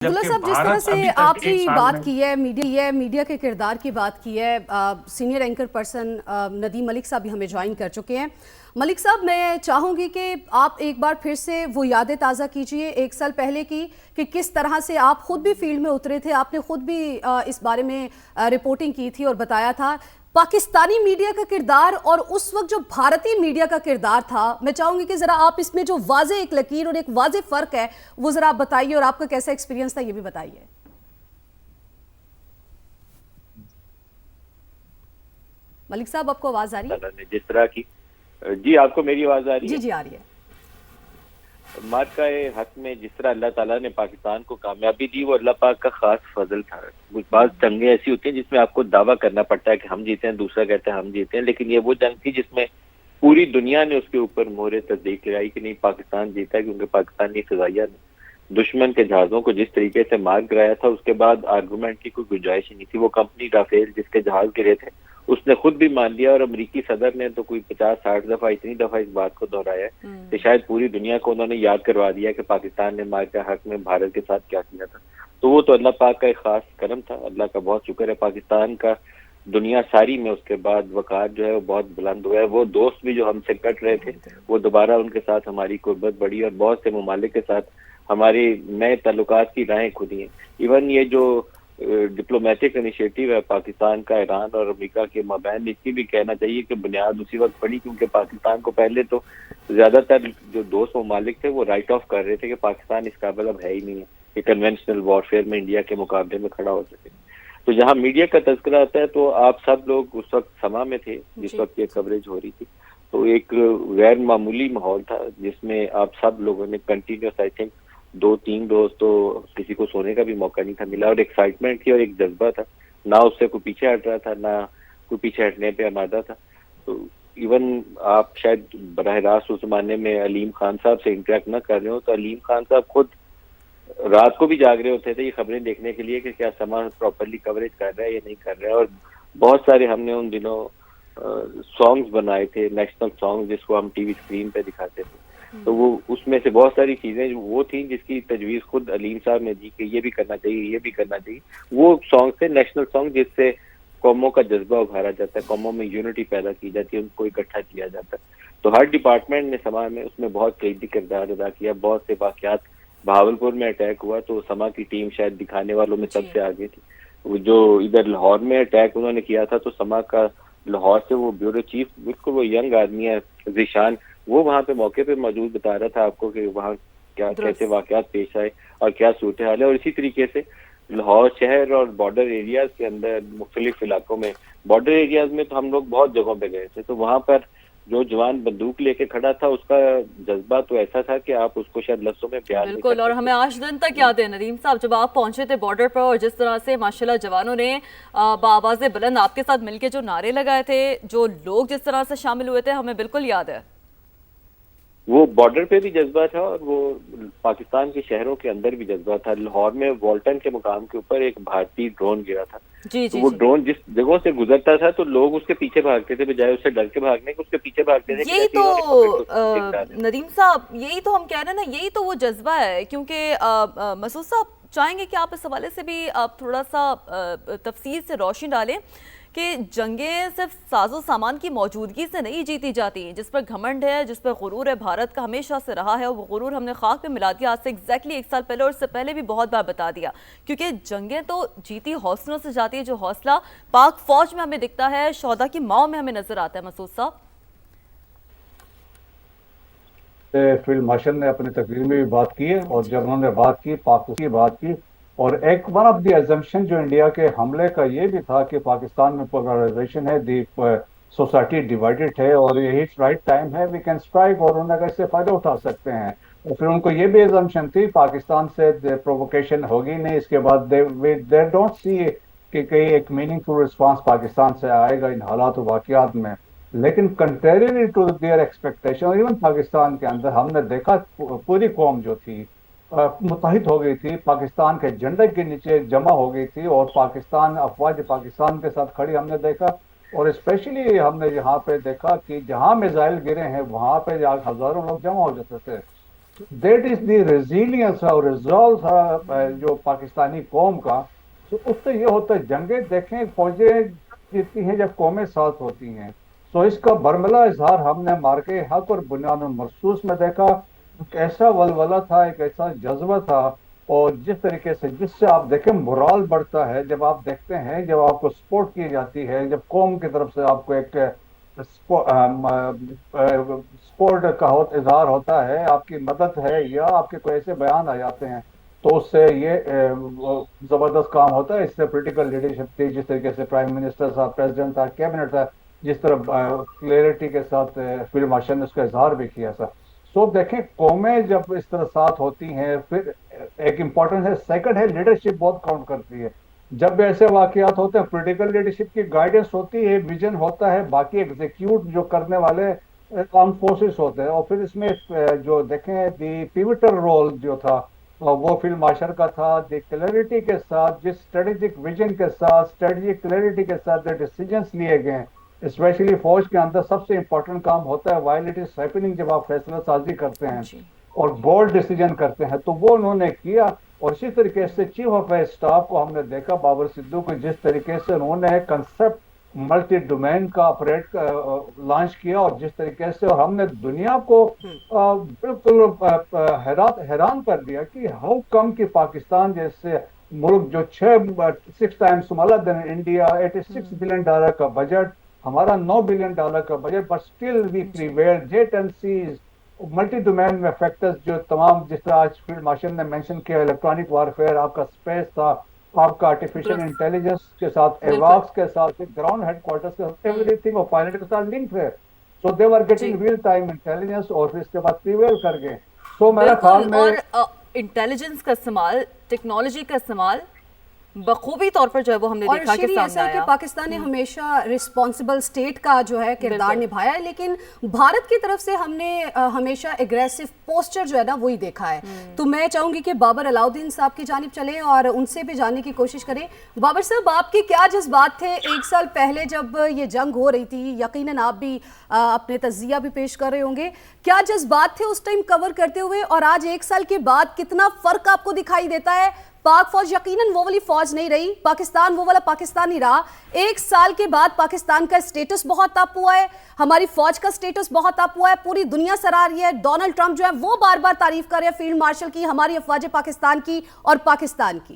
عبداللہ صاحب، جس طرح سے آپ کی بات کی ہے میڈیا کے کردار کی بات کی ہے، سینئر اینکر پرسن ندیم ملک صاحب بھی ہمیں جوائن کر چکے ہیں۔ ملک صاحب، میں چاہوں گی کہ آپ ایک بار پھر سے وہ یادیں تازہ کیجئے 1 سال پہلے کی، کہ کس طرح سے آپ خود بھی فیلڈ میں اترے تھے، آپ نے خود بھی اس بارے میں رپورٹنگ کی تھی اور بتایا تھا پاکستانی میڈیا کا کردار اور اس وقت جو بھارتی میڈیا کا کردار تھا۔ میں چاہوں گی کہ ذرا آپ اس میں جو واضح ایک لکیر اور ایک واضح فرق ہے وہ ذرا آپ بتائیے، اور آپ کا کیسا ایکسپیرینس تھا یہ بھی بتائیے۔ ملک صاحب، آپ کو آواز آ رہی ہے؟ جس طرح کی جی، آپ کو میری آواز آ رہی ہے؟ جی آ رہی ہے۔ مارکہ حق میں جس طرح اللہ تعالیٰ نے پاکستان کو کامیابی دی، وہ اللہ پاک کا خاص فضل تھا۔ بعض جنگیں ایسی ہوتی ہیں جس میں آپ کو دعویٰ کرنا پڑتا ہے کہ ہم جیتے ہیں، دوسرا کہتا ہے ہم جیتے ہیں، لیکن یہ وہ جنگ تھی جس میں پوری دنیا نے اس کے اوپر مہر تصدیق کرائی کہ نہیں، پاکستان جیتا ہے، کیونکہ پاکستانی فضائیہ نے دشمن کے جہازوں کو جس طریقے سے مار گرایا تھا، اس کے بعد آرگومنٹ کی کوئی گنجائش ہی نہیں تھی۔ وہ کمپنی رافیل جس کے جہاز گرے تھے، اس نے خود بھی مان لیا، اور امریکی صدر نے تو کوئی 50-60 دفعہ اتنی دفعہ اس بات کو دہرایا ہے کہ شاید پوری دنیا کو انہوں نے یاد کروا دیا کہ پاکستان نے مارکہ حق میں بھارت کے ساتھ کیا کیا تھا۔ تو وہ تو اللہ پاک کا ایک خاص کرم تھا، اللہ کا بہت شکر ہے۔ پاکستان کا دنیا ساری میں اس کے بعد وقار جو ہے وہ بہت بلند ہوا ہے۔ وہ دوست بھی جو ہم سے کٹ رہے تھے، وہ دوبارہ ان کے ساتھ ہماری قربت بڑھی، اور بہت سے ممالک کے ساتھ ہماری نئے تعلقات کی راہیں کھلی ہیں۔ ایون یہ جو ڈپلومیٹک انیشیٹو ہے پاکستان کا ایران اور امریکہ کے مابین، اس کی بھی کہنا چاہیے کہ بنیاد اسی وقت پڑی، کیونکہ پاکستان کو پہلے تو زیادہ تر جو دوست ممالک تھے وہ رائٹ آف کر رہے تھے کہ پاکستان اس قابل اب ہے ہی نہیں ہے کہ کنونشنل وارفیئر میں انڈیا کے مقابلے میں کھڑا ہو سکے۔ تو جہاں میڈیا کا تذکرہ آتا ہے تو آپ سب لوگ اس وقت سما میں تھے جس وقت یہ کوریج ہو رہی تھی، تو ایک غیر معمولی ماحول تھا جس میں آپ سب لوگوں نے کنٹینیوس آئی تھنک 2-3 روز تو کسی کو سونے کا بھی موقع نہیں تھا ملا، اور ایکسائٹمنٹ تھی اور ایک جذبہ تھا، نہ اس سے کوئی پیچھے ہٹ رہا تھا، نہ کوئی پیچھے ہٹنے پہ آمادہ تھا۔ تو ایون آپ شاید براہ راست اس زمانے میں علیم خان صاحب سے انٹریکٹ نہ کر رہے ہو، تو علیم خان صاحب خود رات کو بھی جاگ رہے ہوتے تھے یہ خبریں دیکھنے کے لیے کہ کیا سما پراپرلی کوریج کر رہا ہے یا نہیں کر رہا ہے۔ اور بہت سارے ہم نے ان دنوں سانگز بنائے تھے، نیشنل سانگ، جس کو ہم ٹی وی اسکرین پہ دکھاتے تھے۔ تو وہ اس میں سے بہت ساری چیزیں وہ تھیں جس کی تجویز خود علیم صاحب نے دی کہ یہ بھی کرنا چاہیے، یہ بھی کرنا چاہیے۔ وہ سانگ تھے نیشنل سانگ جس سے قوموں کا جذبہ ابھارا جاتا ہے، قوموں میں یونٹی پیدا کی جاتی ہے، ان کو اکٹھا کیا جاتا ہے۔ تو ہر ڈپارٹمنٹ نے سما میں اس میں بہت قیدی کردار ادا کیا۔ بہت سے واقعات، بہاولپور میں اٹیک ہوا تو سما کی ٹیم شاید دکھانے والوں میں سب سے آگے تھی۔ وہ جو ادھر لاہور میں اٹیک انہوں نے کیا تھا تو سما کا لاہور سے وہ بیورو چیف، بالکل وہ ینگ آدمی ہے ذیشان، وہ وہاں پہ موقع پہ موجود بتا رہا تھا آپ کو کہ وہاں کیا کیسے واقعات پیش آئے اور کیا صورتحال ہے۔ اور اسی طریقے سے لاہور شہر اور بارڈر ایریاز کے اندر مختلف علاقوں میں، بارڈر ایریاز میں تو ہم لوگ بہت جگہوں پہ گئے تھے، تو وہاں پر جو جوان بندوق لے کے کھڑا تھا اس کا جذبہ تو ایسا تھا کہ آپ اس کو شاید لفظوں میں بیان نہیں کر سکتے۔ بالکل، اور ہمیں آج دن تک یاد ہے ندیم صاحب، جب آپ پہنچے تھے بارڈر پر اور جس طرح سے ماشاءاللہ جوانوں نے بآواز بلند آپ کے ساتھ مل کے جو نعرے لگائے تھے، جو لوگ جس طرح سے شامل ہوئے تھے، ہمیں بالکل یاد ہے۔ وہ بارڈر پہ بھی جذبہ تھا اور وہ پاکستان کے شہروں کے اندر بھی جذبہ تھا۔ لاہور میں والٹن کے مقام کے اوپر ایک بھارتی ڈرون گرا تھا، تو وہ ڈرون جس جگہوں سے گزرتا تھا تو لوگ اس کے پیچھے بھاگتے تھے، بجائے اس سے ڈر کے بھاگنے کے اس کے پیچھے بھاگتے تھے۔ یہی تو ندیم صاحب، یہی تو ہم کہہ رہے ہیں نا، یہی تو وہ جذبہ ہے۔ کیونکہ مسعود صاحب چاہیں گے کہ آپ اس حوالے سے بھی آپ تھوڑا سا تفصیل سے روشنی ڈالیں کہ جنگیں صرف ساز و سامان کی موجودگی سے نہیں جیتی جاتی۔ جس پر گھمنڈ ہے، جس پر غرور ہے، بھارت کا ہمیشہ سے رہا ہے، وہ غرور ہم نے خاک پہ ملا دیا آج سے ایگزیکٹلی 1 سال پہلے، اور اس سے پہلے بھی بہت بار بتا دیا۔ کیونکہ جنگیں تو جیتی حوصلوں سے جاتی ہے، جو حوصلہ پاک فوج میں ہمیں دکھتا ہے، شہداء کی ماؤں میں ہمیں نظر آتا ہے۔ مسعود صاحب، فیلڈ مارشل نے اپنی تقریر میں بھی بات کی ہے، اور جب انہوں نے بات کی پاک کی بات کی، اور ایک ون آف دی ایزمپشن جو انڈیا کے حملے کا یہ بھی تھا کہ پاکستان میں پولرائزیشن ہے، دی سوسائٹی ڈیوائیڈڈ ہے، اور یہی رائٹ ٹائم ہے وی کین اسٹرائک، اور انہوں نے اس سے فائدہ اٹھا سکتے ہیں۔ اور پھر ان کو یہ بھی ایزمپشن تھی پاکستان سے پرووکیشن ہوگی نہیں، اس کے بعد دے ڈونٹ سی کہ کئی ایک میننگ فل رسپانس پاکستان سے آئے گا ان حالات و واقعات میں۔ لیکن contrary to their expectation, even Pakistan کے اندر ہم نے دیکھا پوری قوم جو تھی متحد ہو گئی تھی، پاکستان کے جھنڈے کے نیچے جمع ہو گئی تھی، اور پاکستان افواج پاکستان کے ساتھ کھڑی ہم نے دیکھا۔ اور اسپیشلی ہم نے یہاں پہ دیکھا کہ جہاں میزائل گرے ہیں وہاں پہ ہزاروں لوگ جمع ہو جاتے تھے۔ دیٹ از دی ریزیلینس اور ریزالو تھا جو پاکستانی قوم کا. تو اس سے یہ ہوتا ہے جنگیں دیکھیں فوجیں جیتتی ہیں جب قومیں ساتھ ہوتی ہیں. تو اس کا برملا اظہار ہم نے مارکے حق اور بنیاد المرصوص میں دیکھا. ایک ایسا ولولہ تھا, ایک ایسا جذبہ تھا, اور جس طریقے سے جس سے آپ دیکھیں مرال بڑھتا ہے جب آپ دیکھتے ہیں, جب آپ کو سپورٹ کی جاتی ہے, جب قوم کی طرف سے آپ کو ایک سپورٹ کا اظہار ہوتا ہے, آپ کی مدد ہے, یا آپ کے کوئی ایسے بیان آ جاتے ہیں, تو اس سے یہ زبردست کام ہوتا ہے. اس سے پولیٹیکل لیڈرشپ تھی, جس طریقے سے پرائم منسٹر تھا, پریزیڈنٹ تھا, کیبنٹ تھا, جس طرح کلیئرٹی کے ساتھ فیلڈ مارشل نے اس کا اظہار بھی کیا تھا. سو دیکھیں قومیں جب اس طرح ساتھ ہوتی ہیں, پھر ایک امپورٹنٹ ہے, سیکنڈ ہے لیڈرشپ بہت کاؤنٹ کرتی ہے. جب بھی ایسے واقعات ہوتے ہیں پولیٹیکل لیڈرشپ کی گائیڈنس ہوتی ہے, ویژن ہوتا ہے, باقی ایگزیکیوٹ جو کرنے والے آرم فورسز ہوتے ہیں. اور پھر اس میں جو دیکھیں دی پیوٹل رول جو تھا وہ فیلڈ مارشل کا تھا. دی کلیئرٹی کے ساتھ, جس اسٹریٹجک ویژن کے ساتھ, اسٹریٹجک کلیئرٹی کے ساتھ جو ڈیسیجنس لیے گئے, اسپیشلی فوج کے اندر سب سے امپورٹنٹ کام ہوتا ہے وائل اٹ از ہیپننگ, جب آپ فیصلہ سازی کرتے ہیں جی اور بولڈ ڈیسیجن کرتے ہیں, تو وہ انہوں نے کیا. اور اسی طریقے سے چیف آف اسٹاف کو ہم نے دیکھا, بابر صدیقی کو, جس طریقے سے انہوں نے کنسپٹ ملٹی ڈومین کا آپریٹ لانچ کیا, اور جس طریقے سے, اور ہم نے دنیا کو بالکل حیران کر دیا کہ ہاؤ کم کہ پاکستان جیسے ملک جو 6 time smaller than India, $86 billion کا بجٹ, ہمارا $9 بلین کا budget, but still we prevail. Jet and seas multi domain میں فیکٹرز جو تمام, جس طرح آج فیلڈ مارشل نے مینشن کیا, الیکٹرانک وارفیئر, آپ کا اسپیس تھا, آپ کا آرٹیفیشل انٹیلیجنس کے ساتھ, ایواکس کے ساتھ, گراؤنڈ ہیڈ کوارٹرز کے ساتھ, ایوری تھنگ, اور پائلٹ کے ساتھ لنک ہے. So they were getting real time intelligence, اور پھر اس کے بعد پریویل کر گئے. سو میرا خیال میں, اور انٹیلیجنس کا استعمال, ٹیکنالوجی کا استعمال بخوبی طور پر جو ہے وہ ہم نے دیکھا کہ سامنے آیا. کہ پاکستان نے ہمیشہ رسپانسبل اسٹیٹ کا جو ہے کردار نبھایا ہے, لیکن بھارت کی طرف سے ہم نے ہمیشہ ایگریسو پوسچر جو ہے نا وہی دیکھا ہے. تو میں چاہوں گی کہ بابر علاؤدین صاحب کی جانب چلیں اور ان سے بھی جاننے کی کوشش کریں. بابر صاحب, آپ کے کیا جذبات تھے 1 سال پہلے جب یہ جنگ ہو رہی تھی؟ یقیناً آپ بھی اپنے تجزیہ بھی پیش کر رہے ہوں گے. کیا جذبات تھے اس ٹائم کور کرتے ہوئے, اور آج 1 سال کے بعد کتنا فرق آپ کو دکھائی دیتا ہے؟ پاک فوج یقیناً وہ والی فوج نہیں رہی, پاکستان وہ والا پاکستان نہیں رہا. 1 سال کے بعد پاکستان کا سٹیٹس بہت اپ ہوا ہے, ہماری فوج کا سٹیٹس بہت اپ ہوا ہے, پوری دنیا سراہ رہی ہے. ڈونلڈ ٹرمپ جو ہے وہ بار بار تعریف کر رہے ہیں فیلڈ مارشل کی, ہماری افواج پاکستان کی اور پاکستان کی.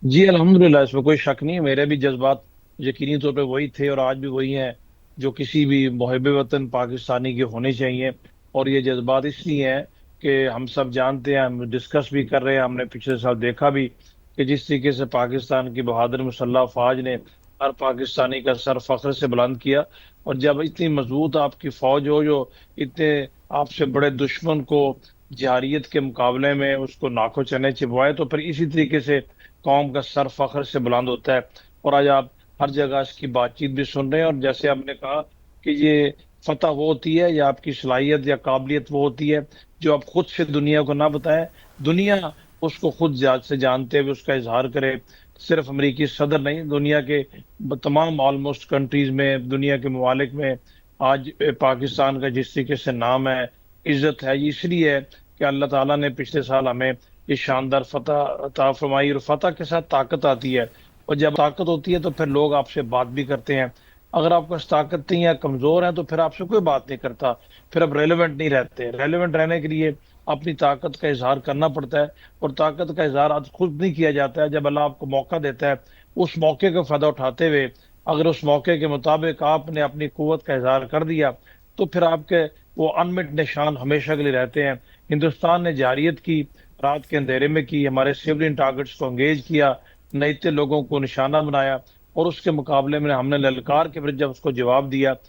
جی الحمدللہ, اس میں کوئی شک نہیں. میرے بھی جذبات یقینی طور پہ وہی تھے اور آج بھی وہی ہیں جو کسی بھی محب وطن پاکستانی کے ہونے چاہیے. اور یہ جذبات اس لیے ہیں کہ ہم سب جانتے ہیں, ہم ڈسکس بھی کر رہے ہیں, ہم نے پچھلے سال دیکھا بھی کہ جس طریقے سے پاکستان کی بہادر مسلح افواج نے ہر پاکستانی کا سر فخر سے بلند کیا. اور جب اتنی مضبوط آپ کی فوج ہو جو اتنے آپ سے بڑے دشمن کو جہاریت کے مقابلے میں اس کو ناکو چنے چبوائے, تو پھر اسی طریقے سے قوم کا سر فخر سے بلند ہوتا ہے. اور آج آپ ہر جگہ اس کی بات چیت بھی سن رہے ہیں. اور جیسے آپ نے کہا کہ یہ فتح وہ ہوتی ہے یا آپ کی صلاحیت یا قابلیت وہ ہوتی ہے جو آپ خود سے دنیا کو نہ بتائیں, دنیا اس کو خود سے جانتے ہوئے اس کا اظہار کرے. صرف امریکی صدر نہیں, دنیا کے تمام آلموسٹ کنٹریز میں, دنیا کے ممالک میں آج پاکستان کا جس طریقے سے نام ہے, عزت ہے, یہ اس لیے ہے کہ اللہ تعالیٰ نے پچھلے سال ہمیں یہ شاندار فتح عطا فرمائی. اور فتح کے ساتھ طاقت آتی ہے, اور جب طاقت ہوتی ہے تو پھر لوگ آپ سے بات بھی کرتے ہیں. اگر آپ کو طاقت نہیں ہے, کمزور ہیں, تو پھر آپ سے کوئی بات نہیں کرتا, پھر آپ ریلیونٹ نہیں رہتے. ریلیونٹ رہنے کے لیے اپنی طاقت کا اظہار کرنا پڑتا ہے, اور طاقت کا اظہار خود نہیں کیا جاتا ہے. جب اللہ آپ کو موقع دیتا ہے, اس موقع کا فائدہ اٹھاتے ہوئے اگر اس موقع کے مطابق آپ نے اپنی قوت کا اظہار کر دیا, تو پھر آپ کے وہ انمٹ نشان ہمیشہ کے لیے رہتے ہیں. ہندوستان نے جارحیت کی, رات کے اندھیرے میں کی, ہمارے سیولین ٹارگٹس کو انگیج کیا, نیتے لوگوں کو نشانہ بنایا, اور اس کے مقابلے میں ہم نے للکار کے پھر جب اس کو جواب دیا